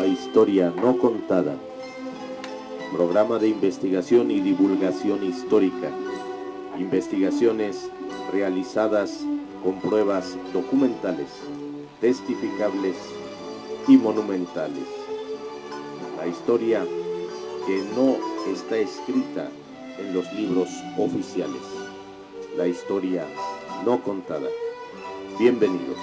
historia no contada. Programa de investigación y divulgación histórica. Investigaciones realizadas con pruebas documentales, testificables y monumentales. La historia que no está escrita en los libros oficiales. La historia no contada. Bienvenidos.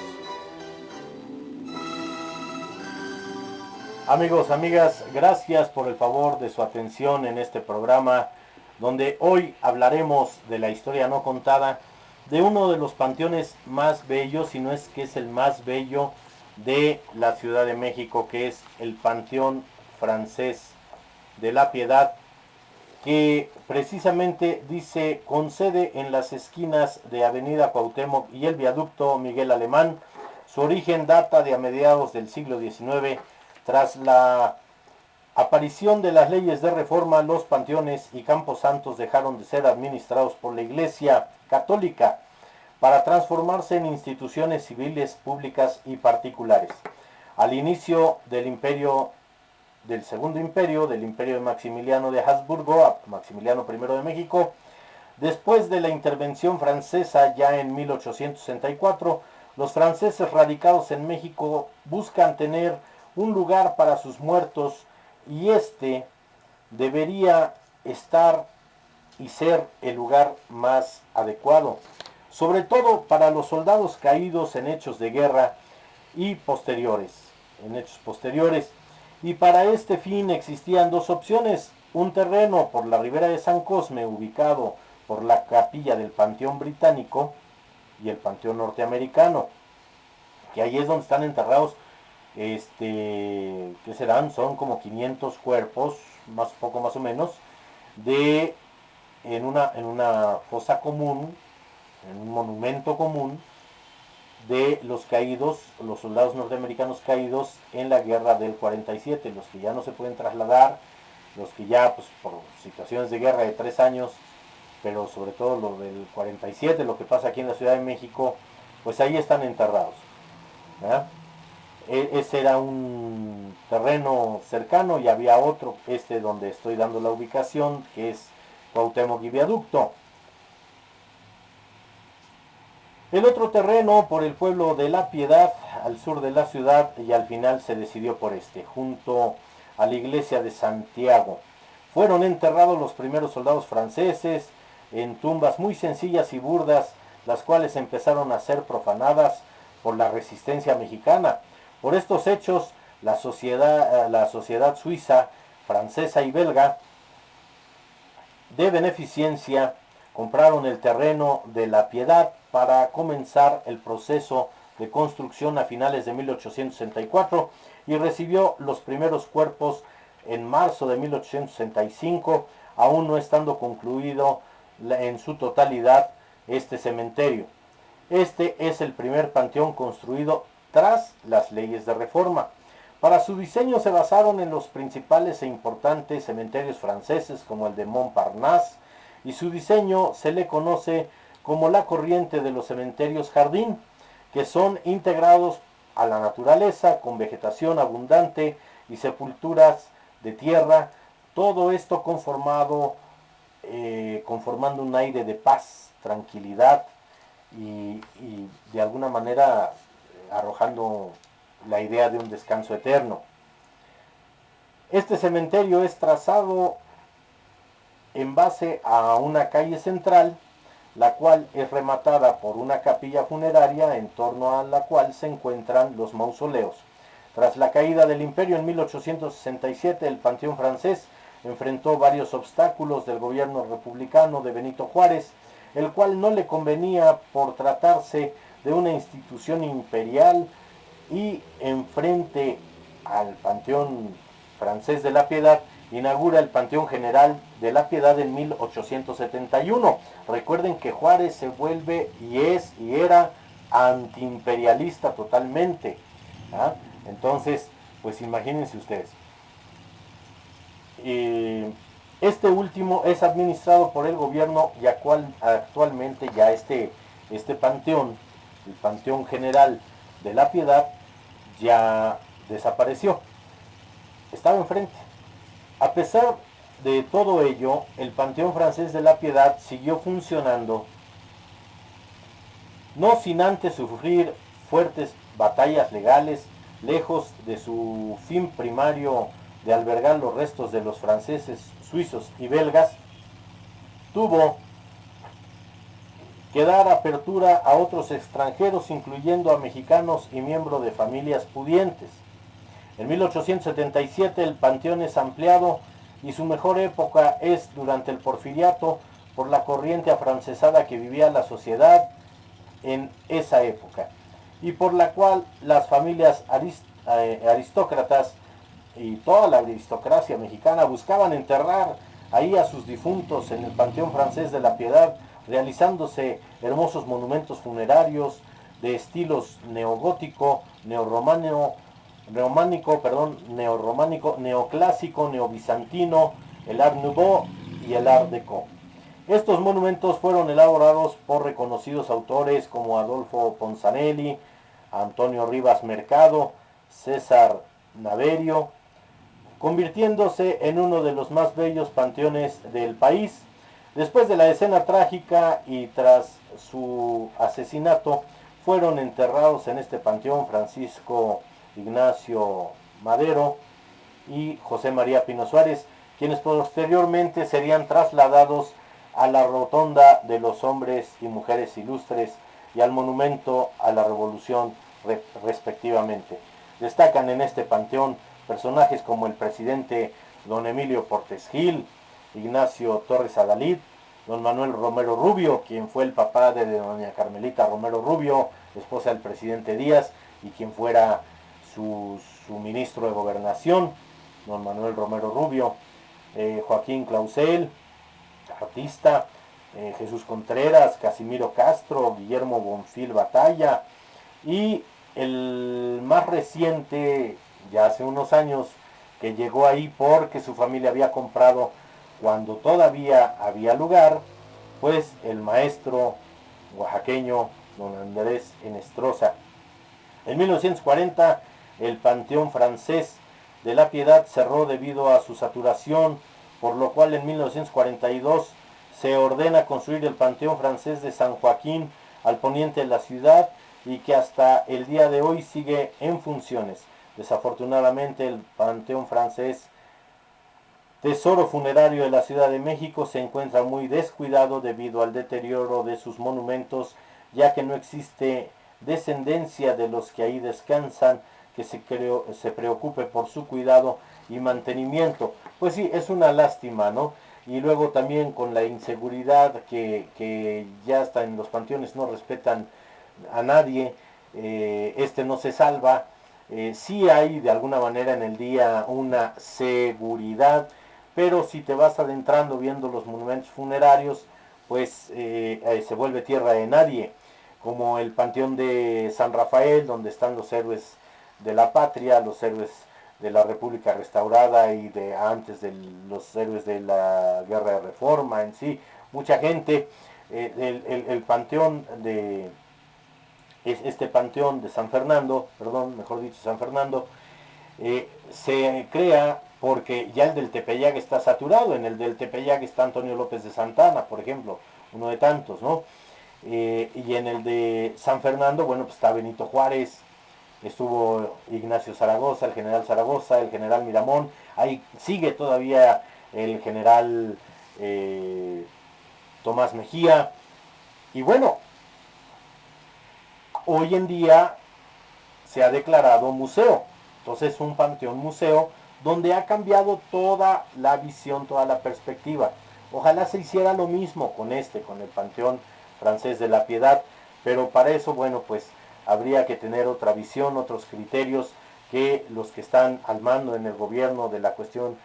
Amigos, amigas, gracias por el favor de su atención en este programa, donde hoy hablaremos de la historia no contada de uno de los panteones más bellos, si no es que es el más bello de la Ciudad de México, que es el Panteón Francés de la Piedad, que precisamente dice con sede en las esquinas de Avenida Cuauhtémoc y el viaducto Miguel Alemán. Su origen data de a mediados del siglo XIX. Tras la aparición de las leyes de reforma, los panteones y camposantos dejaron de ser administrados por la Iglesia Católica para transformarse en instituciones civiles, públicas y particulares. Al inicio del Segundo Imperio, del Imperio de Maximiliano de Habsburgo, a Maximiliano I de México, después de la intervención francesa ya en 1864, los franceses radicados en México buscan tener un lugar para sus muertos, y este debería estar y ser el lugar más adecuado, sobre todo para los soldados caídos en hechos de guerra y posteriores, y para este fin existían dos opciones: un terreno por la ribera de San Cosme, ubicado por la capilla del Panteón Británico, y el Panteón Norteamericano, que ahí es donde están enterrados, ¿qué serán? Son como 500 cuerpos, poco más o menos, en una fosa común, en un monumento común, de los caídos, los soldados norteamericanos caídos en la guerra del 47, los que ya no se pueden trasladar, los que ya, pues, por situaciones de guerra de 3 años, pero sobre todo lo del 47, lo que pasa aquí en la Ciudad de México, pues ahí están enterrados, ¿verdad? Ese era un terreno cercano, y había otro, donde estoy dando la ubicación, que es Cuauhtémoc y Viaducto. El otro terreno por el pueblo de La Piedad, al sur de la ciudad, y al final se decidió por junto a la iglesia de Santiago. Fueron enterrados los primeros soldados franceses en tumbas muy sencillas y burdas, las cuales empezaron a ser profanadas por la resistencia mexicana. Por estos hechos, la sociedad suiza, francesa y belga de beneficencia compraron el terreno de La Piedad para comenzar el proceso de construcción a finales de 1864, y recibió los primeros cuerpos en marzo de 1865, aún no estando concluido en su totalidad este cementerio. Este es el primer panteón construido tras las leyes de reforma. Para su diseño se basaron en los principales e importantes cementerios franceses, como el de Montparnasse, y su diseño se le conoce como la corriente de los cementerios jardín, que son integrados a la naturaleza con vegetación abundante y sepulturas de tierra, todo esto conformando un aire de paz, tranquilidad, y de alguna manera arrojando la idea de un descanso eterno. Este cementerio es trazado en base a una calle central, la cual es rematada por una capilla funeraria, en torno a la cual se encuentran los mausoleos. Tras la caída del imperio en 1867, el Panteón Francés enfrentó varios obstáculos del gobierno republicano de Benito Juárez, el cual no le convenía por tratarse de una institución imperial, y enfrente al Panteón Francés de la Piedad inaugura el Panteón General de la Piedad en 1871. Recuerden que Juárez se vuelve y era antiimperialista totalmente, ¿ah? Entonces, pues imagínense ustedes. Este último es administrado por el gobierno, y actualmente ya este panteón, el Panteón General de la Piedad, ya desapareció. estaba enfrente. A pesar de todo ello, el Panteón Francés de la Piedad siguió funcionando, no sin antes sufrir fuertes batallas legales, lejos de su fin primario de albergar los restos de los franceses, suizos y belgas. Tuvo que dar apertura a otros extranjeros, incluyendo a mexicanos y miembros de familias pudientes. En 1877 el panteón es ampliado y su mejor época es durante el Porfiriato por la corriente afrancesada que vivía la sociedad en esa época y por la cual las familias aristócratas y toda la aristocracia mexicana buscaban enterrar ahí a sus difuntos en el Panteón Francés de la Piedad, realizándose hermosos monumentos funerarios de estilos neogótico, neorrománico, neoclásico, neobizantino, el Art Nouveau y el Art Deco. Estos monumentos fueron elaborados por reconocidos autores como Adolfo Ponzanelli, Antonio Rivas Mercado, César Naverio, convirtiéndose en uno de los más bellos panteones del país. Después de la escena trágica y tras su asesinato, fueron enterrados en este panteón Francisco Ignacio Madero y José María Pino Suárez, quienes posteriormente serían trasladados a la rotonda de los hombres y mujeres ilustres y al monumento a la Revolución respectivamente. Destacan en este panteón personajes como el presidente don Emilio Portes Gil, Ignacio Torres Adalid, don Manuel Romero Rubio, quien fue el papá de doña Carmelita Romero Rubio, esposa del presidente Díaz, y quien fuera su ministro de Gobernación, don Manuel Romero Rubio, Joaquín Clausel, artista, Jesús Contreras, Casimiro Castro, Guillermo Bonfil Batalla, y el más reciente, ya hace unos años, que llegó ahí porque su familia había comprado cuando todavía había lugar, pues el maestro oaxaqueño don Andrés Enestrosa. En 1940 el Panteón Francés de la Piedad cerró debido a su saturación, por lo cual en 1942 se ordena construir el Panteón Francés de San Joaquín al poniente de la ciudad y que hasta el día de hoy sigue en funciones. Desafortunadamente el Panteón Francés, tesoro funerario de la Ciudad de México, se encuentra muy descuidado debido al deterioro de sus monumentos, ya que no existe descendencia de los que ahí descansan que se preocupe por su cuidado y mantenimiento. Pues sí, es una lástima, ¿no? Y luego también con la inseguridad que ya hasta en los panteones no respetan a nadie, no se salva. Sí hay de alguna manera en el día una seguridad, pero si te vas adentrando viendo los monumentos funerarios, pues se vuelve tierra de nadie, como el Panteón de San Rafael, donde están los héroes de la patria, los héroes de la República restaurada y de antes de los héroes de la Guerra de Reforma en sí, mucha gente. El panteón de este panteón de San Fernando, perdón, mejor dicho San Fernando, se crea porque ya el del Tepeyac está saturado. En el del Tepeyac está Antonio López de Santana, por ejemplo, uno de tantos, ¿no? Y en el de San Fernando, bueno, pues está Benito Juárez, estuvo Ignacio Zaragoza, el general Miramón, ahí sigue todavía el general Tomás Mejía, y bueno, hoy en día se ha declarado museo, entonces un panteón museo donde ha cambiado toda la visión, toda la perspectiva. Ojalá se hiciera lo mismo con el Panteón Francés de la Piedad, pero para eso, bueno, pues habría que tener otra visión, otros criterios que los que están al mando en el gobierno de la cuestión,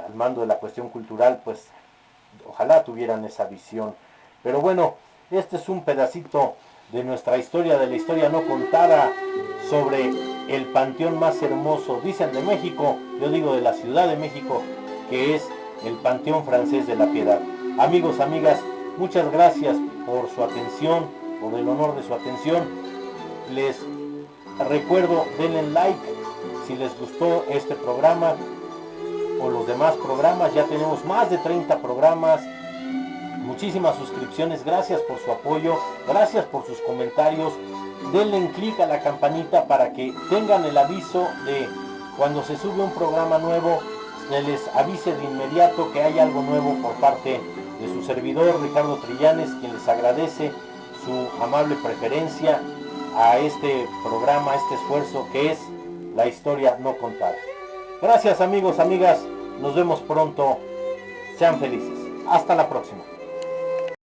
al mando de la cuestión cultural, pues ojalá tuvieran esa visión. Pero bueno, este es un pedacito de nuestra historia, de la historia no contada, sobre el panteón más hermoso, dicen de México, yo digo de la Ciudad de México, que es el Panteón Francés de la Piedad. Amigos, amigas, muchas gracias por su atención, por el honor de su atención. Les recuerdo, denle like, Si les gustó este programa o los demás programas, ya tenemos más de 30 programas, muchísimas suscripciones. Gracias por su apoyo, gracias por sus comentarios. Denle clic a la campanita para que tengan el aviso de cuando se sube un programa nuevo, se les avise de inmediato que hay algo nuevo por parte de su servidor Ricardo Trillanes, quien les agradece su amable preferencia a este programa, a este esfuerzo que es la historia no contada. Gracias amigos, amigas, nos vemos pronto, sean felices, hasta la próxima.